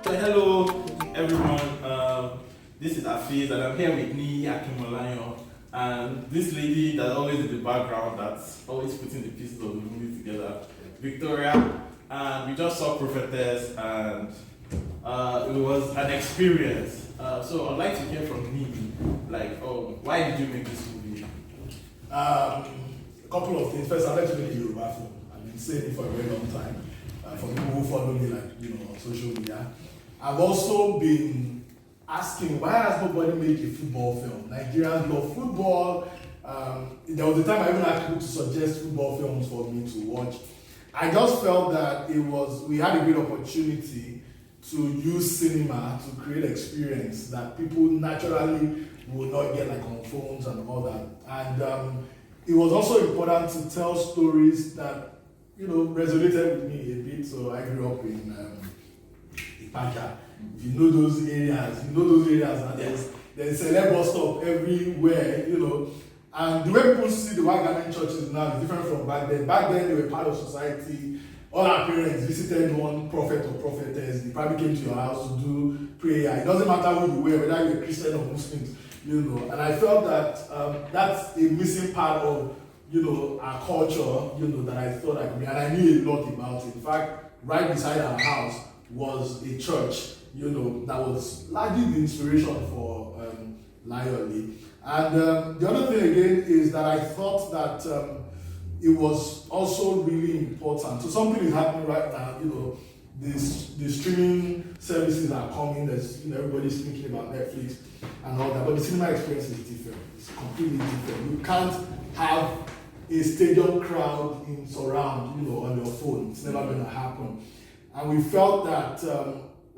Hello everyone, this is Afiz and I'm here with Niyi Akinmolayan, and this lady that's always in the background that's always putting the pieces of the movie together, Victoria. And we just saw Prophetess and it was an experience. So I'd like to hear from Niyi, like, why did you make this movie? A couple of things. First, I'd like to make a Yoruba film. I've been saying it for a very long time. For people who follow me, on social media. I've also been asking, why has nobody made a football film? Nigerians love football. There was a time I even asked people to suggest football films for me to watch. I just felt that we had a great opportunity to use cinema to create experience that people naturally would not get, like on phones and all that. And it was also important to tell stories that resonated with me a bit. So I grew up in Ibadan. If you know those areas, and there's celeb bus stop everywhere, And the way people see the white garment churches now is different from back then. Back then, they were part of society. All our parents visited one prophet or prophetess. They probably came to your house to do prayer. It doesn't matter who you were, whether you're Christian or Muslims, And I felt that that's a missing part of our culture, that I thought I could be, and I knew a lot about it. In fact, right beside our house was a church, that was largely the inspiration for Lion. And the other thing again is that I thought that it was also really important. So something is happening right now, the streaming services are coming, there's, everybody's thinking about Netflix and all that, but the cinema experience is different. It's completely different. You can't have a stadium crowd in surround, on your phone. It's never going to happen. And we felt that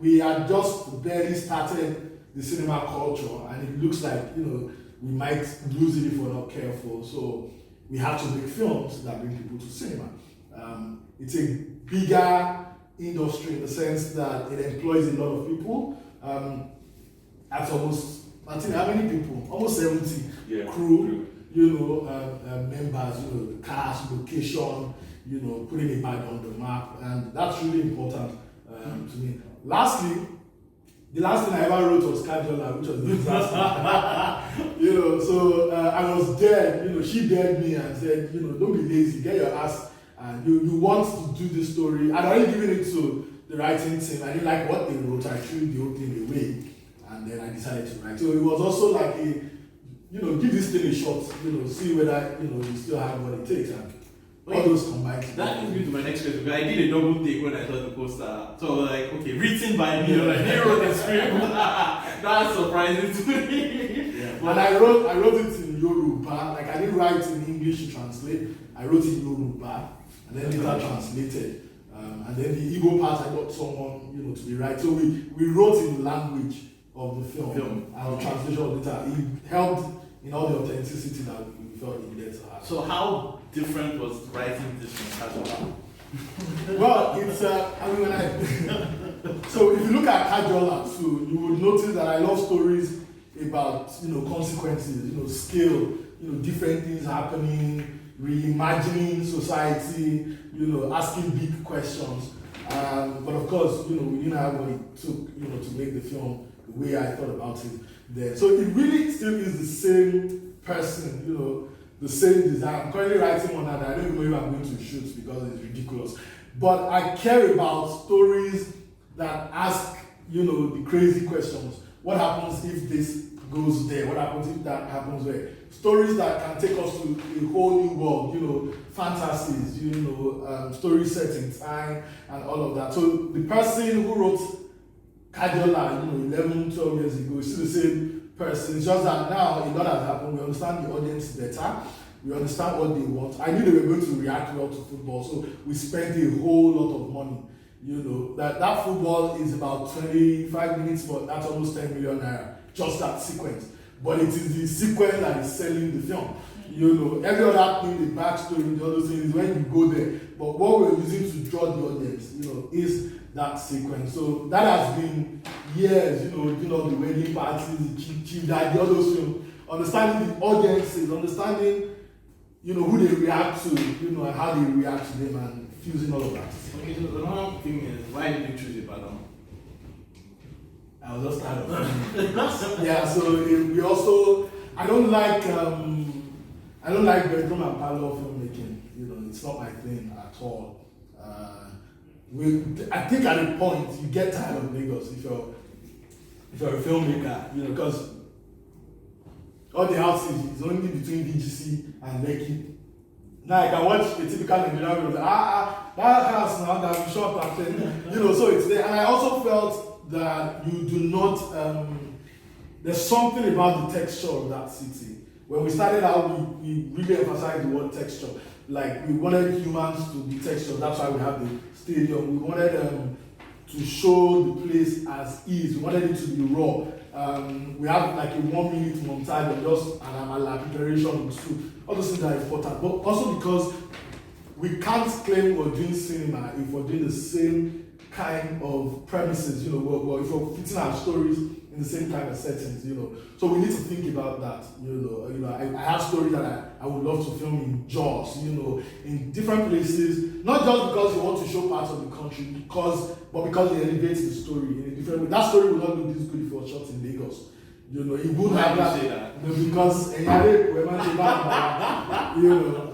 we had just barely started the cinema culture, and it looks like, we might lose it if we're not careful. So we have to make films that bring people to cinema. It's a bigger industry in the sense that it employs a lot of people. That's almost, I think, how many people? Almost 70 crew. Members, the cast, location, putting Ibadan on the map, and that's really important to me. Lastly, the last thing I ever wrote was Kajola, which was a disaster. So I was dead, she dared me and said, don't be lazy, get your ass, and you want to do this story. I'd already given it to the writing team. I didn't like what they wrote, I threw the whole thing away, and then I decided to write. So it was also like give this thing a shot, see whether, you still have what it takes. And all those combined. That leads me to my next question, because I did a double take when I saw the poster. So okay, written by me, they wrote the script. That's surprising to me. Yeah. And I wrote it in Yoruba, like I didn't write in English to translate, I wrote it in Yoruba, and then later translated. And then the Igbo part, I got someone, to be right. So we wrote in the language of the film. And the translation of the title. It helped in all the authenticity that we felt it needed to have. So how different was writing this from Kajola? Well, it's so if you look at Kajola too, you would notice that I love stories about consequences, scale, different things happening, reimagining society, asking big questions. But of course, we didn't have what it took, to make the film the way I thought about it then. So it really still is the same person, the same design. I'm currently writing one that I don't even know if I'm going to shoot because it's ridiculous. But I care about stories that ask, the crazy questions. What happens if this goes there? What happens if that happens there? Stories that can take us to a whole new world, fantasies, stories set in time and all of that. So the person who wrote Kajola, 11, 12 years ago, is still the same person. It's just that now a lot has happened. We understand the audience better. We understand what they want. I knew they were going to react well to football, so we spent a whole lot of money. That football is about 25 minutes, but that's almost 10 million naira. Just that sequence. But it is the sequence that is selling the film. Every other thing, the backstory, the other thing is when you go there. But what we're using to draw the audience, is that sequence. So that has been years, the wedding parties, the chief daddy, all those films. understanding the audiences, understanding, who they react to, and how they react to them, and fusing all of that. Okay, so another thing is, why did you choose Ibadan? I was just tired of it. Yeah, so we also, I don't like bedroom and parlor filmmaking. It's not my thing at all. I think at a point you get tired of Lagos if you're a filmmaker, because all the houses is only between VGC and Lekki. Now I can watch a typical Nigerian film, that house now that we shot at 10, so it's there. And I also felt that you do not, there's something about the texture of that city. When we started out, we really emphasized the word texture. Like, we wanted humans to be textured, that's why we have the stadium. We wanted to show the place as is, we wanted it to be raw. We have like a 1 minute montage of just an amala preparation of soup. All those things are important, but also because we can't claim we're doing cinema if we're doing the same kind of premises, if we're fitting our stories in the same kind of settings, So we need to think about that, I have stories that I would love to film in Jaws, in different places, not just because you want to show parts of the country, but because it elevates the story in a different way. That story will not look this good if it was shot in Lagos. It wouldn't have that. Because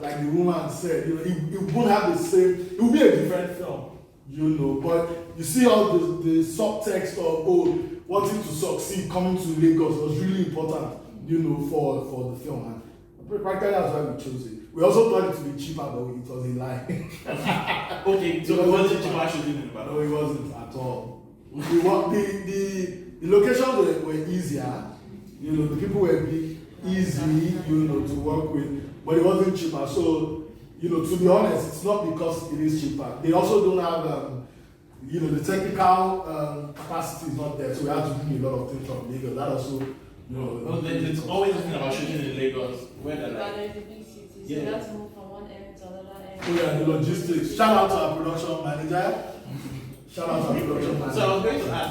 like the woman said, it won't have the same, it will be a different film, but you see all the subtext of wanting to succeed coming to Lagos was really important, for the film. And practically that's why we chose it. We also thought it would be cheaper, but it was a lie. Okay, so it wasn't cheaper shooting in Ibadan? No, it wasn't at all. The locations were easier, the people were easy, to work with, but it wasn't cheaper. So, to be honest, it's not because it is cheaper. They also don't have, the technical capacity is not there, so we have to do a lot of things from Lagos. That also, there's always something about shooting in Lagos where they're Ibadan is a big city, so you have to move from one end to another end. Oh yeah, the logistics. Shout out to our production manager. Shout out to our production manager. So I was going to ask,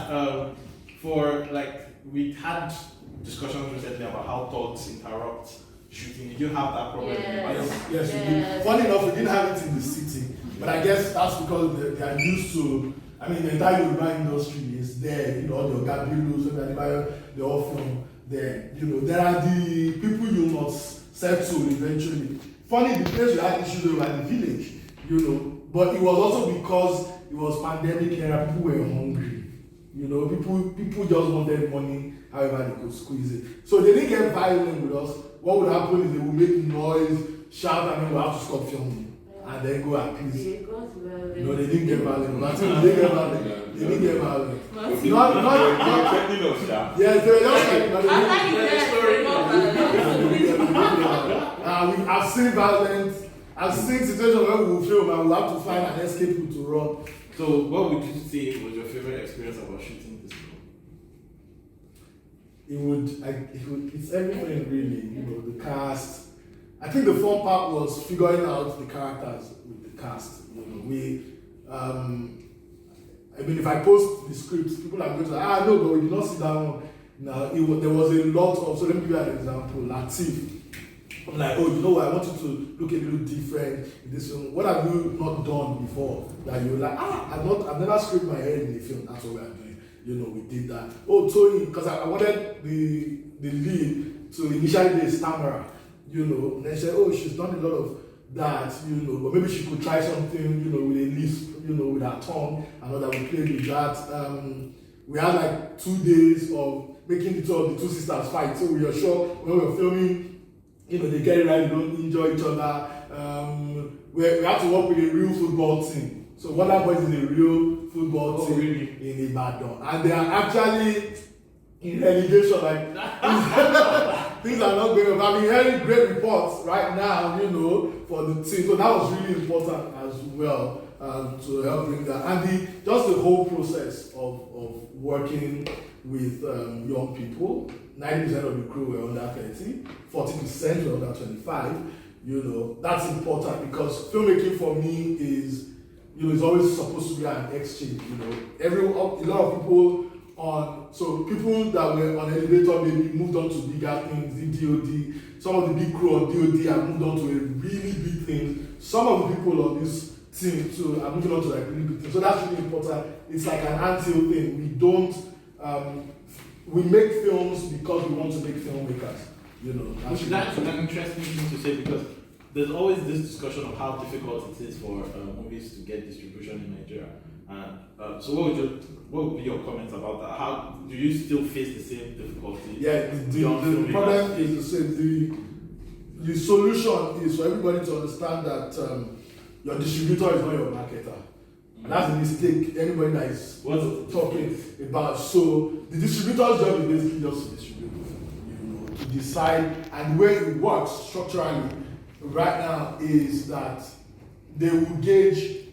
we had discussions recently about how thoughts interrupt shooting. Did you have that problem? Yes. Yes, we did. Funny enough, we didn't have it in the city, but I guess that's because they are used to. I mean, the entire Yoruba industry is there. The Ogabilu, they all from there. There are the people you must settle eventually. Funny, the place we had issues with the village, but it was also because it was pandemic era. People were hungry. People just wanted money, however they could squeeze it. So they didn't get violent with us. What would happen is they would make noise, shout, and then we'll have to stop filming. And then go at peace. No, they didn't get violent. They didn't get violent. Yes, they were just like, I've seen violence. I've seen situations where we will film and we'll have to find an escape route to run. So, what would you say was your favorite experience about shooting this film? It's everything really. The cast. I think the fun part was figuring out the characters with the cast. If I post the scripts, people are going to say, no, but we did not see that one. Now, there was a lot of, so let me give you an example, Latif. I'm like, I want you to look a little different in this film. What have you not done before? That you're like, I've never scraped my head in the film. That's what we are doing. We did that. Tony, because I wanted the lead to initially be a stammerer. And they said, she's done a lot of that, but maybe she could try something, with a lisp, with her tongue, and all that. We played with that. We had like 2 days of making the two sisters fight, so we were sure when we were filming, they get it right, they don't enjoy each other. We had to work with a real football team. So Wonder Boys is a real football team in Ibadan, and they are actually in relegation, like things are not going on. I've been hearing great reports right now, for the team. So that was really important as well, to help bring that. And just the whole process of working with young people. 90% of the crew were under 30, 40% were under 25. That's important because filmmaking for me is, it's always supposed to be an exchange. A lot of people on, so people that were on elevator maybe moved on to bigger things, the DOD, some of the big crew on DOD have moved on to a really big thing. Some of the people on this team too are moving on to like really big things. So that's really important. It's like an Anthill thing. We don't, we make films because we want to make filmmakers. You know, that's an interesting thing to say, because there's always this discussion of how difficult it is for movies to get distribution in Nigeria. And so what would be your comments about that? How do you still face the same difficulty? Yeah, the problem is the same. The solution is for everybody to understand that your distributor is not your marketer. And that's a mistake anybody that is talking about. So the distributor's job is basically just to distribute, you know, to decide. And the way it works structurally right now is that they will gauge,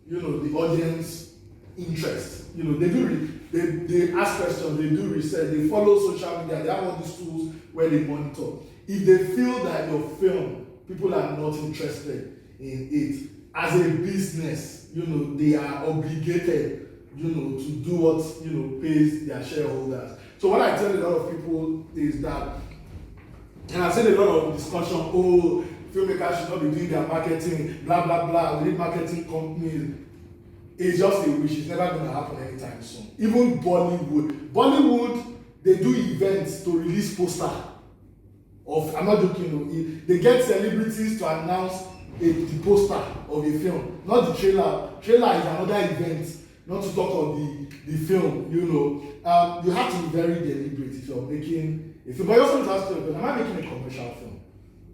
you know, the audience interest. You know, they ask questions, they do research, they follow social media, they have all these tools where they monitor. If they feel that your film, people are not interested in it, as a business, you know, they are obligated, you know, to do what, you know, pays their shareholders. So what I tell a lot of people is that, and I've seen a lot of discussion, oh, filmmakers should not be doing their marketing, blah, blah, blah, we need marketing companies. It's just a wish, it's never going to happen anytime soon. Even Bollywood, they do events to release poster of, I'm not joking, they get celebrities to announce the poster of a film, not the trailer. Trailer is another event, not to talk of the film, you know. You have to be very deliberate if you're making a film. But you also have to ask yourself, am I making a commercial film?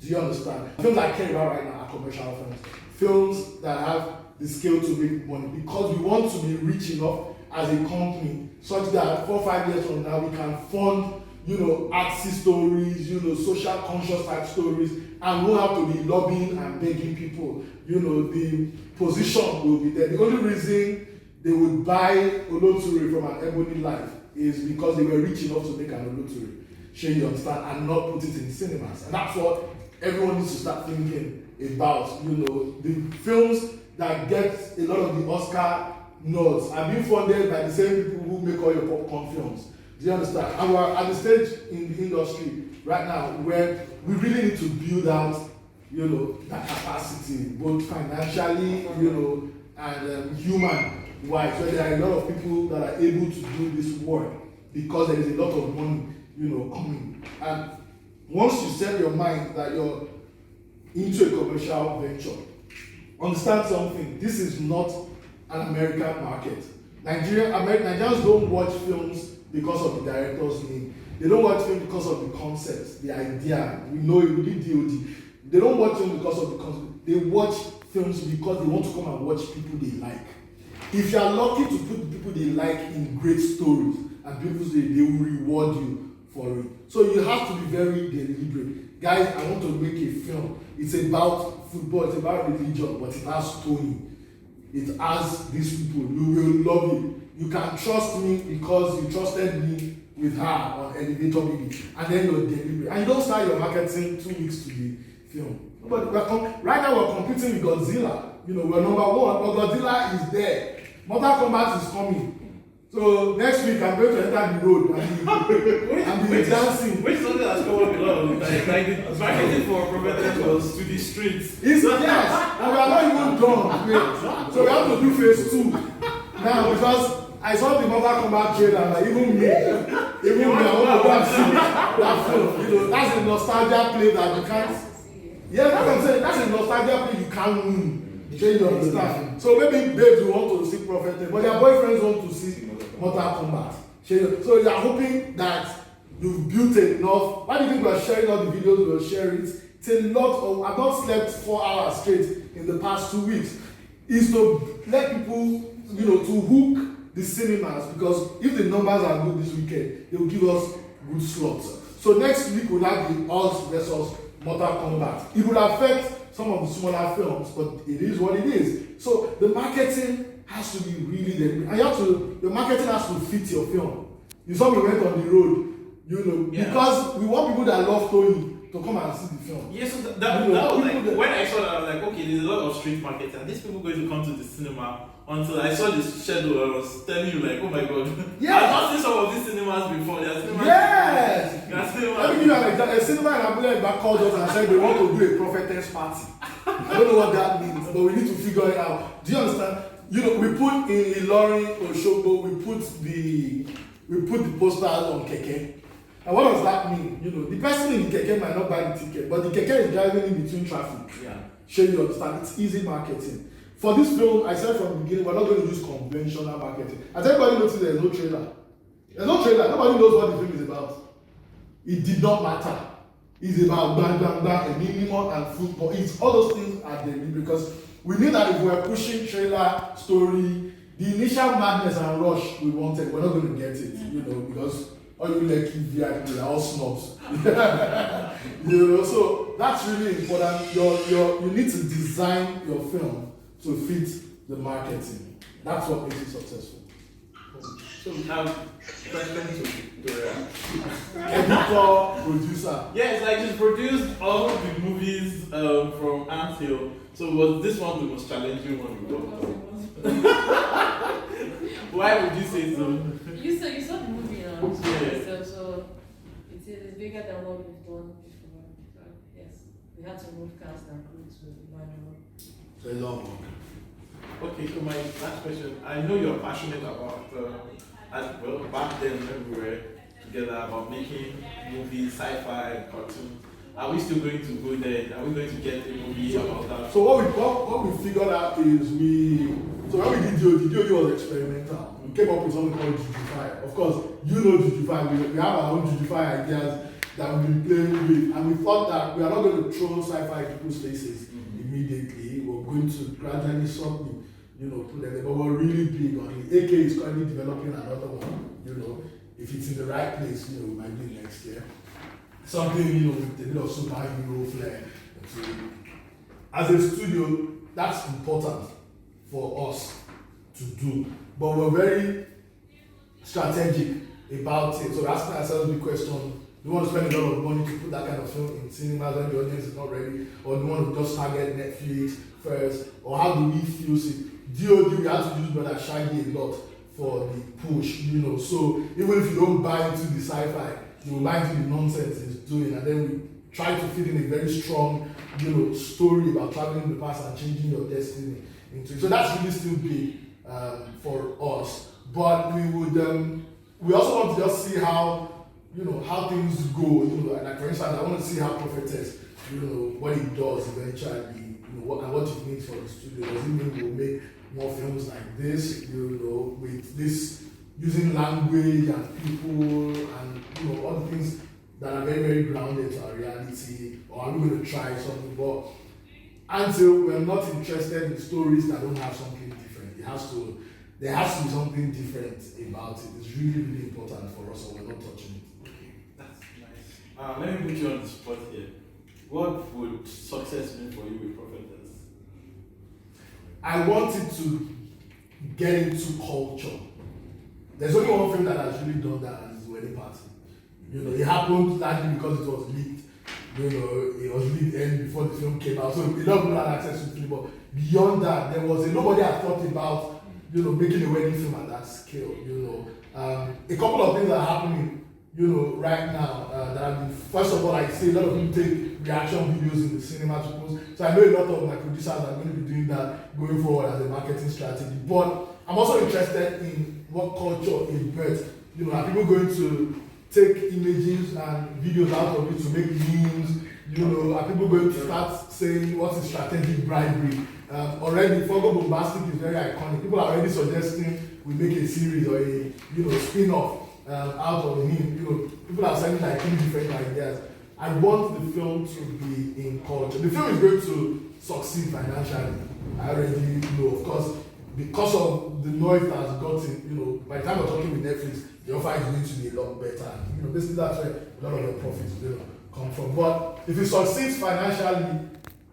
Do you understand? Films I care about right now are commercial films. Films that have the scale to make money, because we want to be rich enough as a company such that 4 or 5 years from now we can fund, you know, artsy stories, you know, social conscious type stories, and we won't have to be lobbying and begging people. You know, the position will be there. The only reason they would buy Oloture from an EbonyLife is because they were rich enough to make an Oloture, you understand, and not put it in cinemas. And that's what everyone needs to start thinking about. You know, the films that get a lot of the Oscar nods are being funded by the same people who make all your popcorn films. Do you understand? And we're at the stage in the industry right now where we really need to build out, you know, that capacity, both financially, you know, and human-wise. So there are a lot of people that are able to do this work because there is a lot of money, you know, coming. And once you set your mind that you're into a commercial venture, understand something. This is not an American market. Nigerians don't watch films because of the director's name. They don't watch films because of the concept, the idea. We know it, we need DOD. They don't watch films because of the concept. They watch films because they want to come and watch people they like. If you are lucky to put the people they like in great stories and people say they will reward you for it. So you have to be very deliberate. Guys, I want to make a film. It's about football, it's about religion, but it has story. It has these people. You will love it. You can trust me because you trusted me with her on elevator maybe, and then you're deliberate. And you don't start your marketing 2 weeks to the film. But right now we're competing with Godzilla. You know, we're number one, but Godzilla is there. Mortal Kombat is coming. So next week I'm going to enter the road and be dancing. Which something that's come up a lot of like the marketing for Prophetess was to the streets. Yes, and we are not even done. Wait. So we have to do phase 2 now, because I saw the Mortal Kombat trailer, and even me, I want to go and see that film. You know, that's a nostalgia play that you can't. Yeah, that's what I'm saying. That's a nostalgia play you can't win. You understand? So maybe babes will want to see Prophetess, but their boyfriends want to see Mortal Kombat. So you are hoping that you've built enough. Why do you think we're sharing all the videos we're sharing? It's a lot of. I've not slept 4 hours straight in the past 2 weeks. Is to let people, you know, to hook the cinemas, because if the numbers are good this weekend, they will give us good slots. So next week we'll have the Us versus Mortal Kombat. It will affect some of the smaller films, but it is what it is. So the marketing has to be really deliberate, and your marketing has to fit your film. You saw me went on the road, you know, because we want people that love Tony to to come and see the film. Yeah, so that was like, when I saw that, I was like, okay, there's a lot of street markets, and these people going to come to the cinema. Until I saw this schedule, I was telling you, like, oh my god, Yeah. I've not seen some of these cinemas before. There are cinemas. Yes! There are cinemas. Let me give you an example. A cinema in Abuja back called us and said they want to do a prophetess party. I don't know what that means, but we need to figure it out. Do you understand? You know, we put in Ilorin, Osogbo, we put the posters on keke. And what does that mean? You know, the person in the keke might not buy the ticket, but the keke is driving in between traffic. Yeah. Sure, you understand? It's easy marketing. For this film, I said from the beginning, we're not going to use conventional marketing. As everybody noticed, there's no trailer. There's no trailer. Nobody knows what the film is about. It did not matter. It's about bang, bang, bang, a minimum and football. It's all those things are there because we knew that if we were pushing trailer, story, the initial madness and rush we wanted, we're not going to get it, you know, because all you lucky VIP, they're all snobs. You know, so that's really important. You need to design your film to fit the marketing. That's what makes it successful. So we have question to Editor, producer. yeah, it's like she's produced all the movies from Anthill. So was this one the most challenging one you worked on? Why would you say so? You saw the movie now. Yeah. So it is bigger than what we've done before. So yes, we had to move cast and crew to Ibadan. It's a long one. Okay, so my last question. I know you're passionate about, well, back then when we were together, about making movies, sci-fi, and cartoons. Are we still going to go there? Are we going to get a movie about that? So what we figured out is so when we did DOD was experimental. We came up with something called Jujify. Of course, you know Jujify. We have our own Jujify ideas that we've been playing with, and we thought that we are not going to throw sci-fi in people's faces immediately. We're going to gradually something, you know, put them there. But we're really big on it. AK is currently developing another one. You know, if it's in the right place, you know, we might do it next year. Something, you know, with a bit of superhero flair. So, as a studio, that's important for us to do. But we're very strategic about it. So we're asking ourselves the question, do we want to spend a lot of money to put that kind of film in cinemas when the audience is not ready? Or do we want to just target Netflix first? Or how do we fuse it? DOD, we have to use Brother Shaggy a lot for the push, you know. So even if you don't buy into the sci-fi, you will buy into the nonsense it's doing, and then we try to fit in a very strong, you know, story about traveling in the past and changing your destiny into it. So that's really still big for us. But we would, we also want to just see how, you know, how things go. You know, like for instance, I want to see how Prophetess, you know, what it does eventually, you know, what it means for the studio. Does it mean we'll make more films like this, you know, with this using language and people and, you know, all the things that are very, very grounded to our reality, or are we going to try something? But until we're not interested in stories that don't have something different, there has to be something different about it. It's really, really important for us, so we're not touching it. Okay, that's nice. Let me put you on the spot here. What would success mean for you with Prophetess? I wanted to get into culture. There's only one film that has really done that, and it's Wedding Party. You know, it happened largely because it was leaked. You know, it was leaked end before the film came out, so a lot of people had access to the film. But beyond that, nobody had thought about, you know, making a wedding film at that scale. You know, a couple of things are happening, you know, right now. That have been, first of all, I see a lot of people take reaction videos in the cinema to post. So I know a lot of my producers are going to be doing that going forward as a marketing strategy. But I'm also interested in what culture is birth. You know, are people going to take images and videos out of it to make memes? You know, are people going to start saying what is strategic bribery? Already, Fogo Bombastic is very iconic. People are already suggesting we make a series or a spin-off out of him. You know, people are saying like 3 different ideas. I want the film to be in culture. The film is going to succeed financially. I already know, of course, because of the noise that has gotten, you know, by the time we're talking with Netflix, the offer is going to be a lot better. You know, basically that's where a lot of the profits will come from. But if it succeeds financially,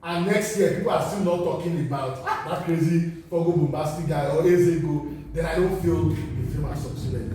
and next year people are still not talking about that crazy Fogo Bombastic guy or Ezego, then I don't feel the film has succeeded.